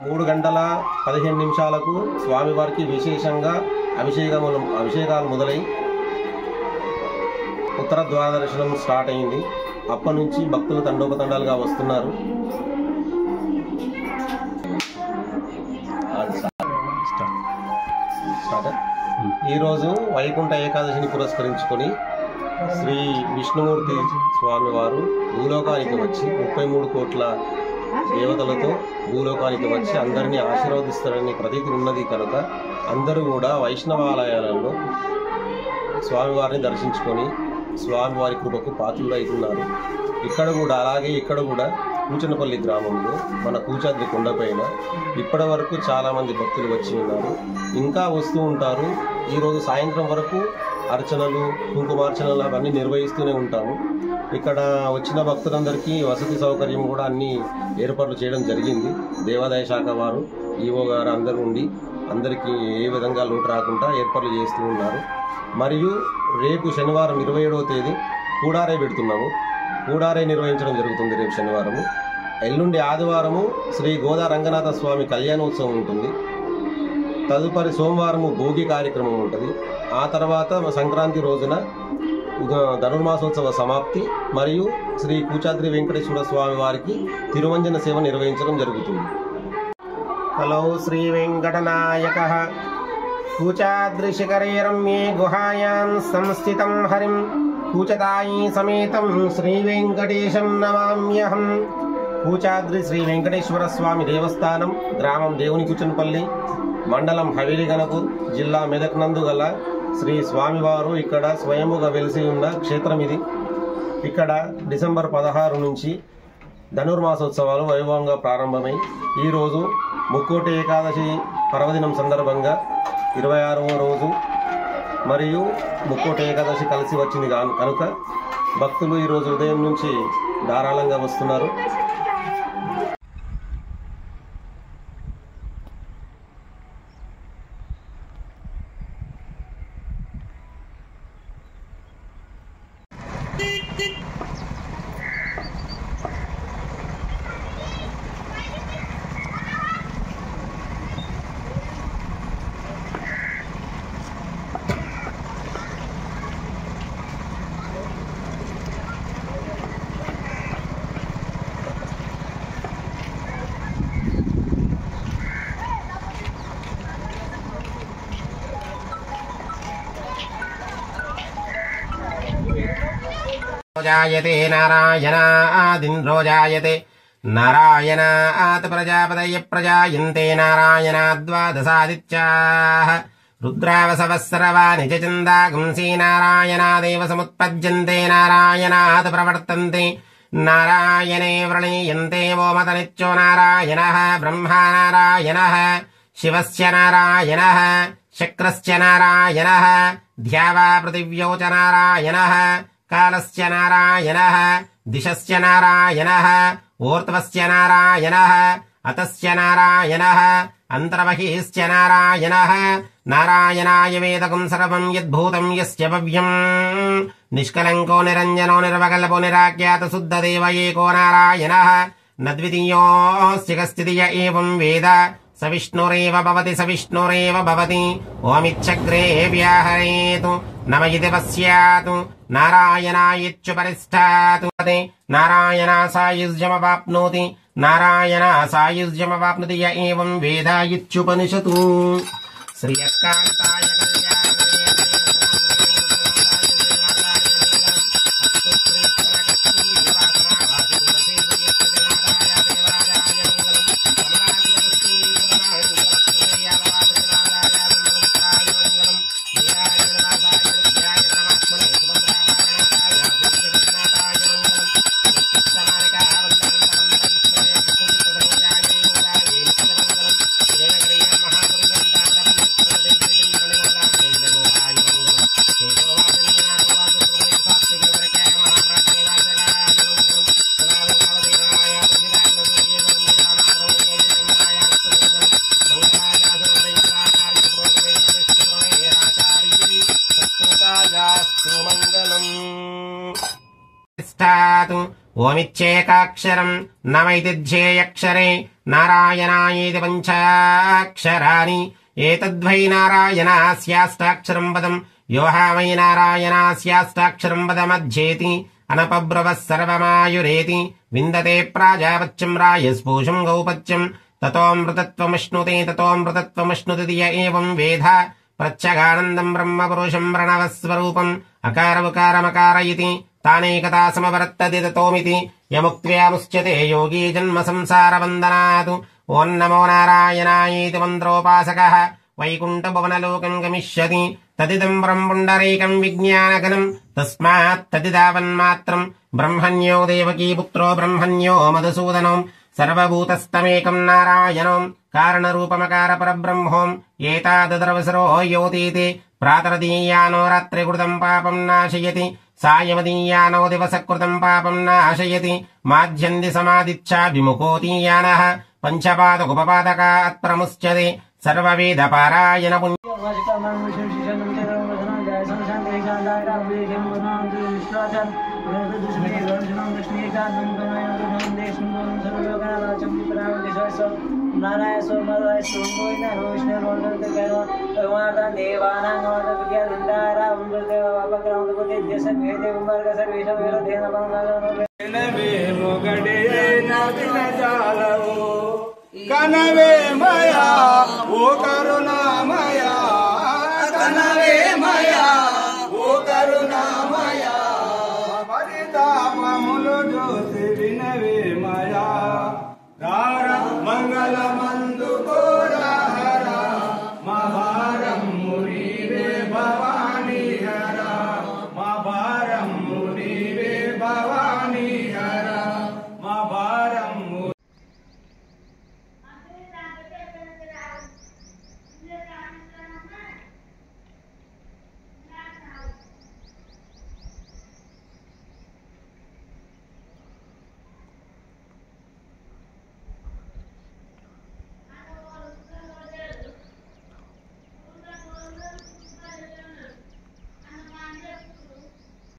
3 గంటల 15 నిమిషాలకు స్వామివారికి విశేషంగా అభిషేకాలు మొదలై ఉత్తర ద్వార దర్శనం స్టార్ట్ అయింది. అప్పటి నుంచి భక్తులు తండోపతండాలుగా వస్తున్నారు. ఈరోజు వైకుంఠ ఏకాదశిని పురస్కరించుకొని శ్రీ విష్ణుమూర్తి స్వామివారు భూలోకానికి వచ్చి 33 కోట్ల దేవతలతో భూలోకానికి వచ్చి అందరినీ ఆశీర్వదిస్తారని ప్రతీతి ఉన్నది కనుక అందరూ కూడా వైష్ణవాలయాలలో స్వామివారిని దర్శించుకొని స్వామివారి కృపకు పాత్రులు అవుతున్నారు. ఇక్కడ కూడా కూచనపల్లి గ్రామంలో మన కూచాద్రి కొండపైన ఇప్పటి వరకు చాలామంది భక్తులు వచ్చి ఉన్నారు, ఇంకా వస్తూ ఉంటారు. ఈరోజు సాయంత్రం వరకు అర్చనలు, కుంకుమార్చనలు అవన్నీ నిర్వహిస్తూనే ఉంటాము. ఇక్కడ వచ్చిన భక్తులందరికీ వసతి సౌకర్యం కూడా అన్ని ఏర్పాట్లు చేయడం జరిగింది. దేవాదాయ శాఖ వారు, ఈవో గారు అందరూ ఉండి అందరికీ ఏ విధంగా లోటు రాకుండా ఏర్పాట్లు చేస్తూ ఉన్నారు. మరియు రేపు శనివారం 27వ తేదీ కూడారే పెడుతున్నాము. కూడారే నిర్వహించడం జరుగుతుంది రేపు శనివారము. ఎల్లుండి ఆదివారము శ్రీ గోదా రంగనాథ స్వామి కళ్యాణోత్సవం ఉంటుంది. తదుపరి సోమవారము భోగి కార్యక్రమం ఉంటుంది. ఆ తర్వాత సంక్రాంతి రోజున ధనుర్మాసోత్సవ సమాప్తి మరియు శ్రీ కూచాద్రి వెంకటేశ్వర స్వామి వారికి తిరుమంజన సేవ నిర్వహించడం జరుగుతుంది. హలో శ్రీ వెంకటనాయక కూచాద్రి శిఖరే రమ్యే గుహాయాం సంస్థితం హరిం కూచతాయి సమేతం శ్రీ వెంకటేశం నమామ్యహం. కూచాద్రి శ్రీ వెంకటేశ్వర స్వామి దేవస్థానం, గ్రామం దేవుని కూచనపల్లి, మండలం హవేలి గణపూర్, జిల్లా మెదక్ నందు గల శ్రీ స్వామివారు ఇక్కడ స్వయముగా వెలిసి ఉన్న క్షేత్రం ఇది. ఇక్కడ డిసెంబర్ 16 నుంచి ధనుర్మాసోత్సవాలు వైభవంగా ప్రారంభమై ఈరోజు ముక్కోటి ఏకాదశి పర్వదినం సందర్భంగా 26వ రోజు మరియు ముక్కోటి ఏకాదశి కలిసి వచ్చింది కనుక భక్తులు ఈరోజు ఉదయం నుంచి ధారాళంగా వస్తున్నారు. जायते नारायणादिन्द्रो जायते नारायणात् प्रजापतये प्रजायन्ते नारायणाद्वादशादित्याः रुद्रावसवः सर्वाणि च छन्दागुंसि नारायणादेव समुत्पद्यन्ते नारायणात् प्रवर्तन्ते नारायणे व्रणीयन्ते वोमतनित्यो नारायणः ब्रह्मा नारायणः शिवस्य नारायणः शक्रस्य नारायणः ध्यावा पृथिव्यौ च नारायणः कालस्य नारायणः दिशस्य नारायणः ऊर्ध्वस्य नारायणः अतस्य नारायणः अन्तर्बहिश्च नारायणः नारायणाय वेदकं सर्वं यद्भूतं यस्य भव्यम् निष्कलङ्को निरञ्जनो निर्वकल्पो निराख्यात शुद्धदेव एको नारायणः न द्वितीयोऽस्ति कश्चित् य एवं वेद स विष्णुरेव भवति ओमिच्छग्रे व्याहरेतु नम इति पश्यातु नारायणायेत्युपरिष्ठातु नारायणा सायुज्यमवाप्नोति य एवं वेद इत्युपनिषतु श्रीयकान्ताय ఓమిచ్చేకాక్షరం నమైతి ధ్యేయక్షరే నారాయణాయేతి పంచాక్షరాని ఏతద్వై నారాయణస్యాష్టాక్షరం పదం యోహా వై నారాయణస్యాష్టాక్షరం పదమధ్యేతి అనపబ్రవః సర్వమాయురేతి విందతే ప్రాజాపత్యం రాయస్పూషం గౌపత్యం తతోమృతత్వమశ్నుతే య ఏవం వేద ప్రత్యగానందం బ్రహ్మపురుషం ప్రణవస్వరూపం అకారముకారమకార ఇతి తానేకతా సమవర్తతి తతోమితి యముక్త్యాముచ్యతే యోగీ జన్మ సంసారబంధనాత్ ఓం నమో నారాయణాయేతి మంత్రోపాసకః వైకుంఠభువనలోకం గమిష్యతి తదిదం బ్రహ్మపుండరీకం విజ్ఞానఘనం తస్మాత్ తదిదావన్మాత్రం బ్రహ్మణ్యో దేవకీపుత్రో బ్రహ్మణ్యో మధుసూదనం సర్వభూతస్తమేకం నారాయణం కారణరూపమకార పరబ్రహ్మోం ఏతాదద్రవసరో యోతీతి ప్రాతరదీయానో రాత్రికృతం పాపం నాశయతి సాయమదీయానో దివసకృతం పాపం నాశయతి మాధ్యంది సమాదిచ్చా విముఖోదీయానః పంచపాదకుపపాదకాత్ ప్రముచ్యతే సర్వవేద పారాయణ కనవే మయా ఓ కరుణామయా కనవే మయా ఓ కరుణా